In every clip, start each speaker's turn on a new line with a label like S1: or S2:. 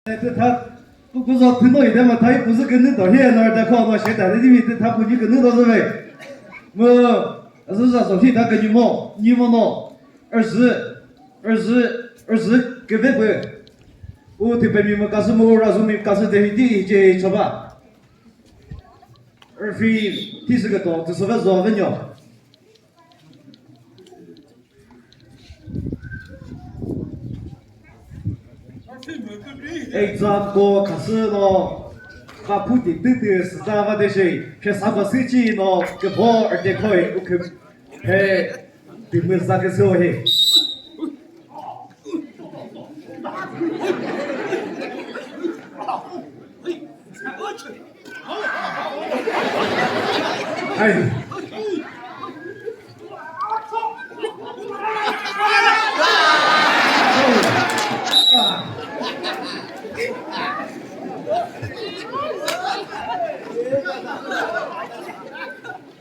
S1: 这他不知道听到一点嘛，他又不是跟你到现那儿在靠到现在的，因为他不就跟你到这呗。我是说首先他跟你们喏20给微博，我特别明白，告诉我让说明告诉这这说吧，而非第四个多，这是不是说问鸟？哎，咱国开始喏，把普京对的是咱们的谁？偏3个手机喏，个跑2.块，我去，哎，对不3个手嘿。哎。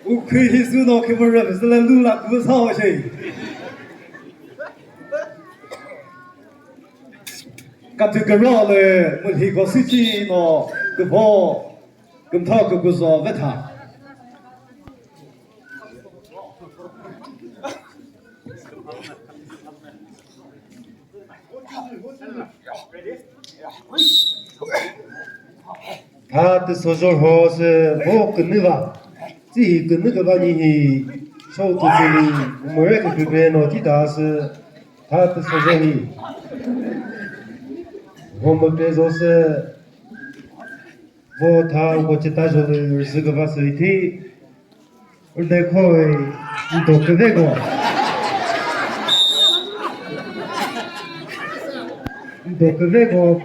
S1: 我可以说到开不热，是来录了不少些。刚才个绕了，我那个手机喏，个跑，跟他个说问他。他的说话是我跟那个，这跟那个吧你说的是某一个这边老地大是他的说话你，我们别说是我去打说的20个把水体，我得看你多个那个，你多个那个。